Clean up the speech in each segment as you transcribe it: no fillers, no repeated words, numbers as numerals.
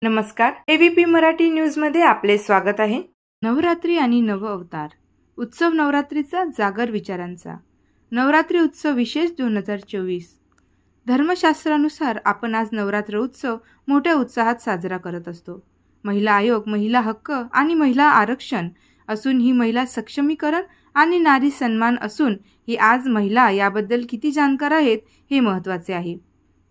नमस्कार, ABP Marathi news मध्ये आपले स्वागत आहे। नवरात्री आणि नव अवतार उत्सव नवरात्रीचा जागर विचारांचा नवरात्री उत्सव विशेष 2024। धर्मशास्त्रानुसार आपण आज नवरात्र उत्सव मोठ्या उत्साहात साजरा करत असतो। महिला आयोग, महिला हक्क आणि महिला आरक्षण असून ही महिला सक्षमीकरण आणि नारी सन्मान असून ही आज महिला याबद्दल किती जाणकार आहेत हे महत्त्वाचे आहे।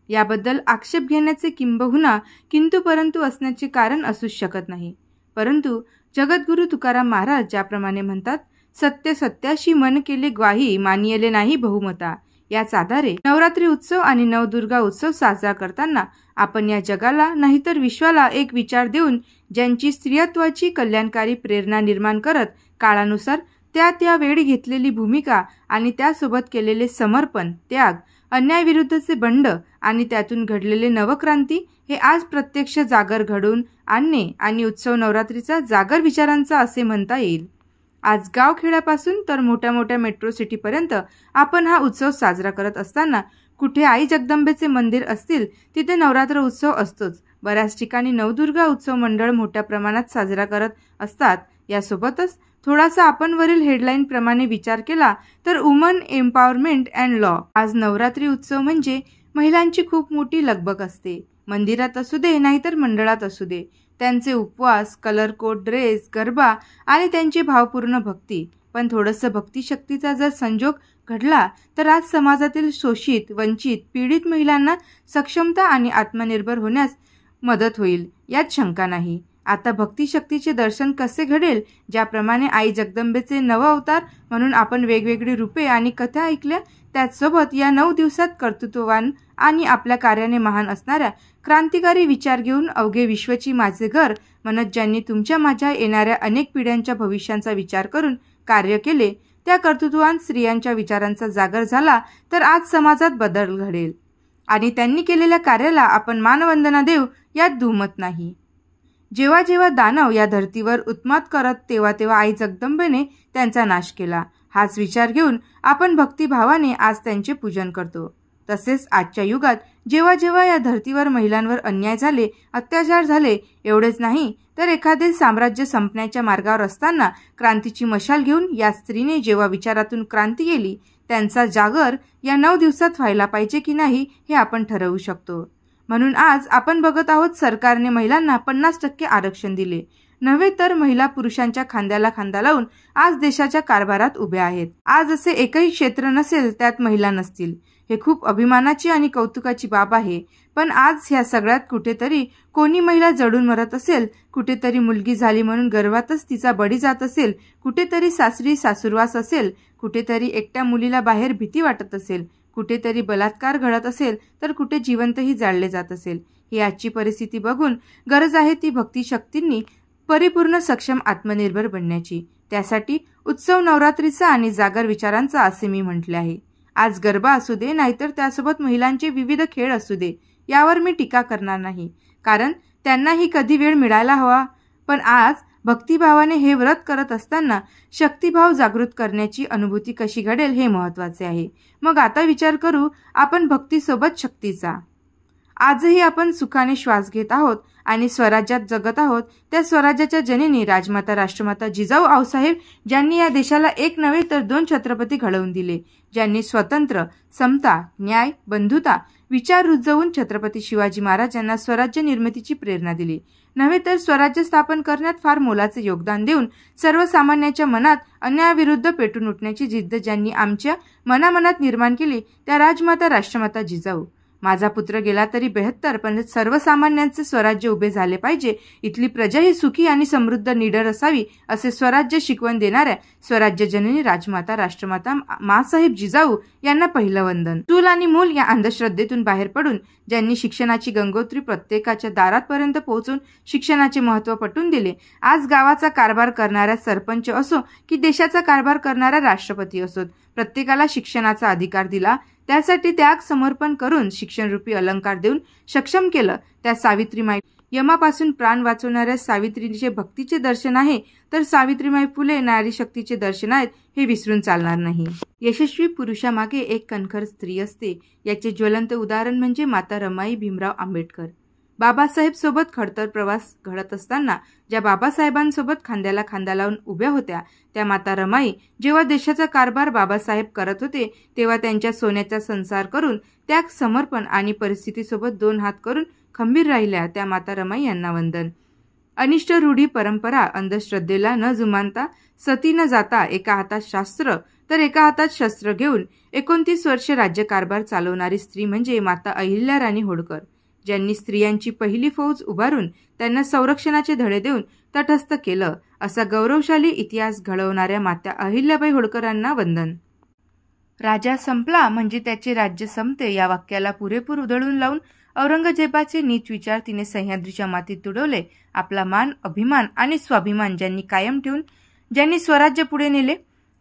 याबद्दल आक्षेप घेण्याचे किंबहुना किंतु परंतु असण्याचे कारण असूच शकत नाही। परंतु जगद्गुरु तुकाराम महाराज ज्याप्रमाणे म्हणतात, सत्य सत्याशी मन केले ग्वाही, मानियले नाही बहुमता। याच आधारे नवरात्री उत्सव आणि नवदुर्गा उत्सव साजरा करताना आपण या जगाला नाहीतर विश्वाला एक विचार देऊन ज्यांची स्त्रियत्वाची कल्याणकारी प्रेरणा निर्माण करत काळानुसार त्या वेळी घेतलेली भूमिका आणि त्यासोबत केलेले समर्पण, त्याग, अन्यायाविरुद्धचे बंड आणि त्यातून घडलेले नवक्रांती हे आज प्रत्यक्ष जागर घडवून आणणे आणि उत्सव नवरात्रीचा जागर विचारांचा असे म्हणता येईल। आज गावखेड्यापासून तर मोठ्या मोठ्या मेट्रो सिटीपर्यंत आपण हा उत्सव साजरा करत असताना कुठे आई जगदंबेचे मंदिर असतील तिथे नवरात्र उत्सव असतोच। बऱ्याच ठिकाणी नवदुर्गा उत्सव मंडळ मोठ्या प्रमाणात साजरा करत असतात। यासोबतच थोडासा आपण वरील हेडलाईन प्रमाणे विचार केला तर वुमन एम्पॉवरमेंट अँड लॉ। आज नवरात्री उत्सव म्हणजे महिलांची खूप मोठी लगबग असते। मंदिरात असू दे नाहीतर मंडळात असू दे, त्यांचे उपवास, कलर कोड ड्रेस, गरबा आणि त्यांची भावपूर्ण भक्ती। पण थोडंसं भक्तिशक्तीचा जर संजोग घडला तर आज समाजातील शोषित, वंचित, पीडित महिलांना सक्षमता आणि आत्मनिर्भर होण्यास मदत होईल यात शंका नाही। आता भक्तिशक्तीचे दर्शन कसे घडेल? ज्याप्रमाणे आई जगदंबेचे नव अवतार म्हणून आपण वेगवेगळी रूपे आणि कथा ऐकल्या, त्याचसोबत या 9 दिवसात कर्तृत्ववान आणि आपल्या कार्याने महान असणाऱ्या क्रांतिकारी विचार घेऊन अवघे विश्वची माझे घर म्हणत ज्यांनी तुमच्या माझ्या येणाऱ्या अनेक पिढ्यांच्या भविष्यांचा विचार करून कार्य केले, त्या कर्तृत्ववान स्त्रियांच्या विचारांचा जागर झाला तर आज समाजात बदल घडेल आणि त्यांनी केलेल्या कार्याला आपण मानवंदना देऊ यात दुमत नाही। जेव्हा जेव्हा दानव या धर्तीवर उत्मात करत तेव्हा आई जगदंबेने त्यांचा नाश केला। हाच विचार घेऊन आपण भक्तिभावाने आज त्यांचे पूजन करतो। तसेच आजच्या युगात जेव्हा जेव्हा या धर्तीवर महिलांवर अन्याय झाले, अत्याचार झाले, एवढेच नाही तर एखादे साम्राज्य संपण्याच्या मार्गावर असताना क्रांतीची मशाल घेऊन या स्त्रीने जेव्हा विचारातून क्रांती केली, त्यांचा जागर या 9 दिवसात व्हायला पाहिजे की नाही हे आपण ठरवू शकतो। म्हणून आज आपण बघत आहोत सरकारने महिलांना 50% आरक्षण दिले, नव्हे तर महिला पुरुषांच्या खांद्याला खांदा लावून आज देशाच्या कारभारात उभ्या आहेत। आज असे एकही क्षेत्र नसेल त्यात महिला नसतील, हे खूप अभिमानाची आणि कौतुकाची बाब आहे। पण आज ह्या सगळ्यात कुठेतरी कोणी महिला जडून मरत असेल, कुठेतरी मुलगी झाली म्हणून गर्भातच तिचा बळी जात असेल, कुठेतरी सासरी सासुरवास असेल, कुठेतरी एकट्या मुलीला बाहेर भीती वाटत असेल, कुठेतरी बलात्कार घडत असेल तर कुठे जिवंतही जाळले जात असेल। ही आजची परिस्थिती बघून गरज आहे ती भक्तिशक्तींनी परिपूर्ण सक्षम आत्मनिर्भर बनण्याची। त्यासाठी उत्सव नवरात्रीचा आणि जागर विचारांचा असे मी म्हटले आहे। आज गरबा असू दे नाहीतर त्यासोबत महिलांचे विविध खेळ असू दे, यावर मी टीका करणार नाही, कारण त्यांनाही कधी वेळ मिळायला हवा। पण आज भक्तिभावाने हे व्रत करत असताना शक्तिभाव जागृत करण्याची अनुभूती कशी घडेल हे महत्त्वाचे आहे। मग आता विचार करू आपण भक्तीसोबत शक्तीचा। आजही आपण सुखाने श्वास घेत आहोत आणि स्वराज्यात जगत आहोत। त्या स्वराज्याच्या जननी राजमाता राष्ट्रमाता जिजाऊ आऊसाहेब ज्यांनी या देशाला एक नव्हे तर 2 छत्रपती घडवून दिले, ज्यांनी स्वतंत्र, समता, न्याय, बंधुता विचार रुजवून छत्रपती शिवाजी महाराजांना स्वराज्य निर्मितीची प्रेरणा दिली, नव्हे तर स्वराज्य स्थापन करण्यात फार मोलाचे योगदान देऊन सर्वसामान्यांच्या मनात अन्यायाविरुद्ध पेटून उठण्याची जिद्द ज्यांनी आमच्या मनामनात निर्माण केली, त्या राजमाता राष्ट्रमाता जिजाऊ। माझा पुत्र गेला तरी 72, पण सर्वसामान्यांचे स्वराज्य उभे झाले पाहिजे, इथली प्रजा ही सुखी आणि समृद्ध निडर असावी असे स्वराज्य शिकवण देणाऱ्या स्वराज्य जननी राजमाता राष्ट्रमाता मासाहेब जिजाऊ यांना पहिलं वंदन। चूल आणि मूल या अंधश्रद्धेतून बाहेर पडून ज्यांनी शिक्षणाची गंगोत्री प्रत्येकाच्या दारापर्यंत पोहोचून शिक्षणाचे महत्त्व पटवून दिले। आज गावाचा कारभार करणाऱ्या सरपंच असो की देशाचा कारभार करणाऱ्या राष्ट्रपती असोत, प्रत्येकाला शिक्षणाचा अधिकार दिला। त्यासाठी त्याग समर्पण करून शिक्षणरूपी अलंकार देऊन सक्षम केलं। त्या सावित्रीमाई यमापासून प्राण वाचवणाऱ्या सावित्रीचे भक्तीचे दर्शन आहे तर सावित्रीमाई फुले नारी शक्तीचे दर्शन आहेत हे विसरून चालणार नाही। यशस्वी पुरुषामागे एक कणखर स्त्री असते, याचे ज्वलंत उदाहरण म्हणजे माता रमाई भीमराव आंबेडकर। बाबासाहेब सोबत खडतर प्रवास घडत असताना ज्या बाबासाहेबांसोबत खांद्याला खांदा लावून उभ्या होत्या त्या माता रमाई जेव्हा देशाचा कारभार बाबासाहेब करत होते तेव्हा त्यांच्या सोन्याचा संसार करून त्याग, समर्पण आणि परिस्थितीसोबत 2 हात करून खंबीर राहिल्या त्या माता रमाई यांना वंदन. अनिष्ट रूढी परंपरा अंधश्रद्धेला न जुमानता, सती न जाता एका हातात शास्त्र तर एका हातात शस्त्र घेऊन 29 वर्ष राज्यकारभार चालवणारी स्त्री म्हणजे माता अहिल्याराणी होळकर, ज्यांनी स्त्रियांची पहिली फौज उभारून त्यांना संरक्षणाचे धडे देऊन तटस्थ केलं. असा गौरवशाली इतिहास घडवणाऱ्या माता अहिल्याबाई होळकरांना वंदन. राजा संपला म्हणजे त्याचे राज्य संपते या वाक्याला पुरेपूर उधळून लावून औरंगजेबाचे नीच विचार तिने सह्याद्रीच्या मातीत तुडवले. आपला मान, अभिमान आणि स्वाभिमान ज्यांनी कायम ठेवून ज्यांनी स्वराज्य पुढे नेले.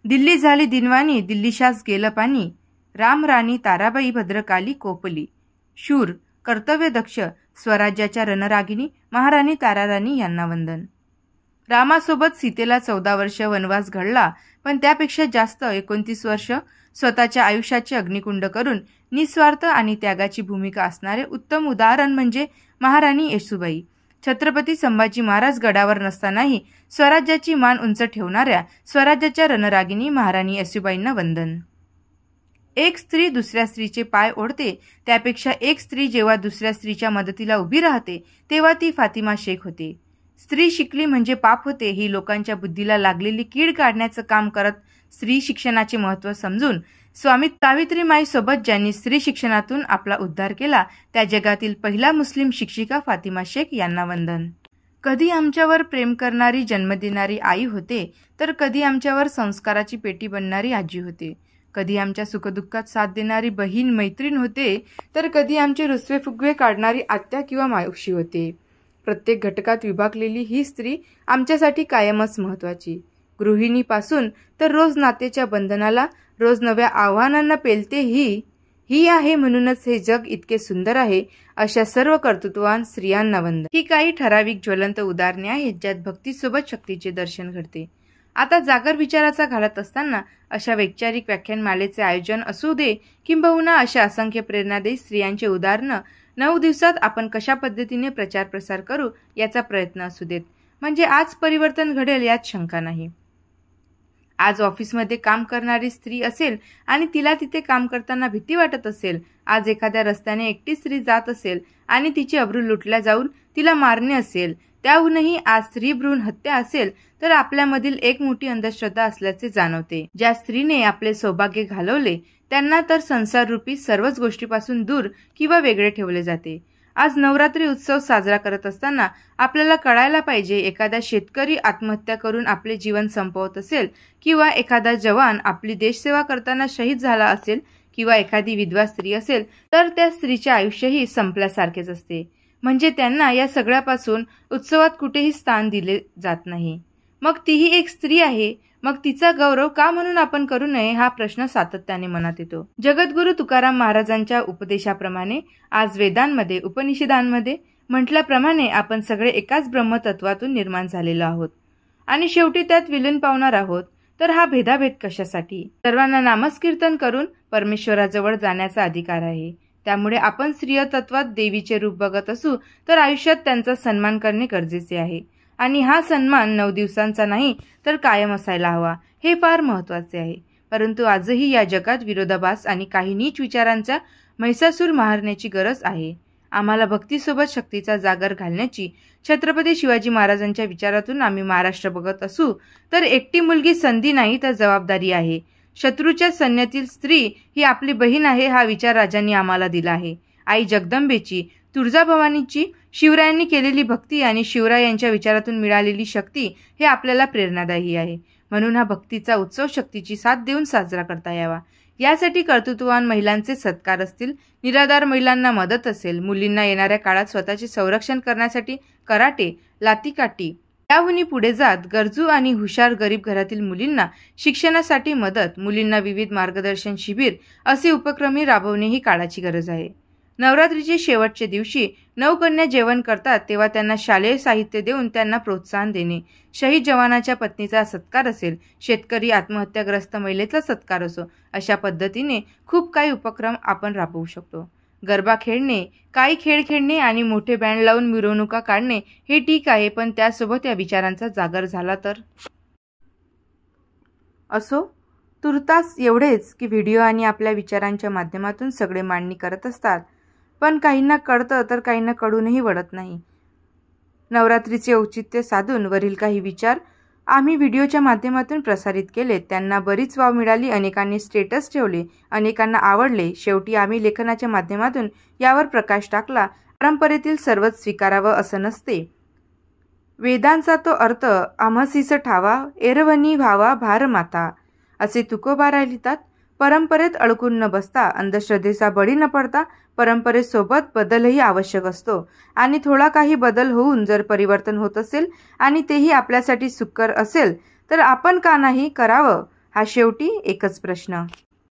दिल्ली झाली दिनवाणी, दिल्लीशास गेलं पाणी. राम राणी ताराबाई भद्रकाली कोपली. शूर, कर्तव्यदक्ष, स्वराज्याच्या रणरागिणी महाराणी ताराराणी यांना वंदन. रामासोबत सीतेला 14 वर्ष वनवास घडला, पण त्यापेक्षा जास्त 29 वर्ष स्वतःच्या आयुष्याचे अग्निकुंड करून निस्वार्थ आणि त्यागाची भूमिका असणारे उत्तम उदाहरण म्हणजे महाराणी येसूबाई. छत्रपती संभाजी महाराज गडावर नसतानाही स्वराज्याची मान उंच ठेवणाऱ्या स्वराज्याच्या रणरागिणी महाराणी येसूबाईंना वंदन. एक स्त्री दुसऱ्या स्त्रीचे पाय ओढते त्यापेक्षा एक स्त्री जेव्हा दुसऱ्या स्त्रीच्या मदतीला उभी राहते तेव्हा ती फातिमा शेख होते. स्त्री शिकली म्हणजे पाप होते ही लोकांच्या बुद्धीला लागलेली कीड काढण्याचं काम करत स्त्री शिक्षणाचे महत्त्व समजून स्वामी सावित्रीमाई सोबत ज्यांनी स्त्री शिक्षणातून आपला उद्धार केला त्या जगातील पहिला मुस्लिम शिक्षिका फातिमा शेख यांना वंदन. कधी आमच्यावर प्रेम करणारी जन्म देणारी आई होते तर कधी आमच्यावर संस्काराची पेटी बनणारी आजी होते. कधी आमच्या सुखदुःखात साथ देणारी बहीण मैत्रीण होते तर कधी आमचे रुसवे फुगवे काढणारी आत्या किंवा मावशी होते. प्रत्येक घटकात विभागलेली ही स्त्री आमच्यासाठी कायमच महत्त्वाची. गृहिणीपासून तर रोज नात्याच्या बंधनाला, रोज नव्या आव्हानांना पेलते ही आहे. म्हणूनच हे जग इतके सुंदर आहे. अशा सर्व कर्तृत्ववान स्त्रियांना वंदन. ही काही ठराविक ज्वलंत उदाहरणे आहेत ज्यात भक्तीसोबत शक्तीचे दर्शन घडते. आता जागर विचाराचा घालत असताना अशा वैचारिक व्याख्यानमालेचे आयोजन असू दे किंबहुना अशा असंख्य प्रेरणादायी स्त्रियांचे उदाहरणं 9 दिवसात आपण कशा पद्धतीने प्रचार प्रसार करू याचा प्रयत्न असू देत, म्हणजे आज परिवर्तन घडेल यात शंका नाही. आज ऑफिसमध्ये काम करणारी स्त्री असेल आणि तिला तिथे काम करताना भीती वाटत असेल, आज एखाद्या रस्त्याने एकटी स्त्री जात असेल आणि तिची अब्रू लुटल्या जाऊन तिला मारणे असेल, त्याहूनही आज स्त्री भ्रूण हत्या असेल तर आपल्यामधील एक मोठी अंधश्रद्धा असल्याचे जाणवते. ज्या स्त्रीने आपले सौभाग्य घालवले त्यांना तर संसाररूपी सर्वच गोष्टीपासून दूर किंवा वेगळे ठेवले जाते. आज नवरात्री उत्सव साजरा करत असताना आपल्याला कळायला पाहिजे, एखादा शेतकरी आत्महत्या करून आपले जीवन संपवत असेल किंवा एखादा जवान आपली देशसेवा करताना शहीद झाला असेल किंवा एखादी विधवा स्त्री असेल तर त्या स्त्रीचे आयुष्यही संपल्यासारखेच असते. म्हणजे त्यांना या सगळ्यापासून उत्सवात कुठेही स्थान दिले जात नाही. मग तीही एक स्त्री आहे, मग तिचा गौरव का म्हणून आपण करू नये हा प्रश्न सातत्याने मनात येतो. जगद्गुरु तुकाराम महाराजांच्या उपदेशाप्रमाणे आज वेदांमध्ये, उपनिषदांमध्ये म्हटल्याप्रमाणे आपण सगळे एकाच ब्रह्मतत्वातून निर्माण झालेलो आहोत आणि शेवटी त्यात विलीन पावणार आहोत. तर हा भेदाभेद कशासाठी? सर्वांना नामस्कीर्तन करून परमेश्वराजवळ जाण्याचा अधिकार आहे. त्यामुळे आपण स्त्रिय तत्वात देवीचे रूप बघत असू तर आयुष्यात त्यांचा सन्मान करणे गरजेचे आहे आणि हा सन्मान 9 दिवसांचा नाही तर कायम असायला हवा, हे फार महत्त्वाचे आहे. परंतु आजही या जगात विरोधाभास आणि काही नीच विचारांचा महिषासूर मारण्याची गरज आहे. आम्हाला भक्तीसोबत शक्तीचा जागर घालण्याची छत्रपती शिवाजी महाराजांच्या विचारातून आम्ही महाराष्ट्र बघत असू तर एकटी मुलगी संधी नाही तर जबाबदारी आहे. शत्रूच्या सैन्यातील स्त्री ही आपली बहीण आहे हा विचार राजांनी आम्हाला दिला आहे. आई जगदंबेची, तुळजाभवानीची, शिवरायांनी केलेली भक्ती आणि शिवरायांच्या विचारातून मिळालेली शक्ती हे आपल्याला प्रेरणादायी आहे. म्हणून हा भक्तीचा उत्सव शक्तीची साथ देऊन साजरा करता यावा. यासाठी कर्तृत्ववान महिलांचे सत्कार असतील, निराधार महिलांना मदत असेल, मुलींना येणाऱ्या काळात स्वतःचे संरक्षण करण्यासाठी कराटे, लातीकाठी, त्याहूनही पुढे जात गरजू आणि हुशार गरीब घरातील मुलींना शिक्षणासाठी मदत, मुलींना विविध मार्गदर्शन शिबिर असे उपक्रमही राबवणे ही काळाची गरज आहे. नवरात्रीचे शेवटचे दिवशी 9 कन्या जेवण करतात तेव्हा त्यांना शालेय साहित्य देऊन त्यांना प्रोत्साहन देणे, शहीद जवानाच्या पत्नीचा सत्कार असेल, शेतकरी आत्महत्याग्रस्त महिलेचा सत्कार असो, अशा पद्धतीने खूप काही उपक्रम आपण राबवू शकतो. गरबा खेळणे, काही खेळ खेळणे आणि मोठे बँड लावून मिरवणुका काढणे हे ठीक आहे, पण त्यासोबत या विचारांचा जागर झाला तर? असो, तुर्तास एवढेच की व्हिडिओ आणि आपल्या विचारांच्या माध्यमातून सगळे मांडणी करत असतात, पण काहींना कळतं तर काहींना कळूनही वळत नाही. नवरात्रीचे औचित्य साधून वरील काही विचार आम्ही व्हिडिओच्या माध्यमातून प्रसारित केले. त्यांना बरीच वाव मिळाली, अनेकांनी स्टेटस ठेवले, अनेकांना आवडले. शेवटी आम्ही लेखनाच्या माध्यमातून यावर प्रकाश टाकला. परंपरेतील सर्वच स्वीकारावं असं नसते. वेदांचा तो अर्थ आम्हासीस ठावा, एरवणी व्हावा भार माता, असे तुकोबा लिहितात. परंपरेत अडकून न बसता, अंधश्रद्धेचा बळी न पडता परंपरेसोबत बदलही आवश्यक असतो आणि थोडा काही बदल होऊन जर परिवर्तन होत असेल आणि तेही आपल्यासाठी सुकर असेल तर आपण का नाही करावं, हा शेवटी एकच प्रश्न.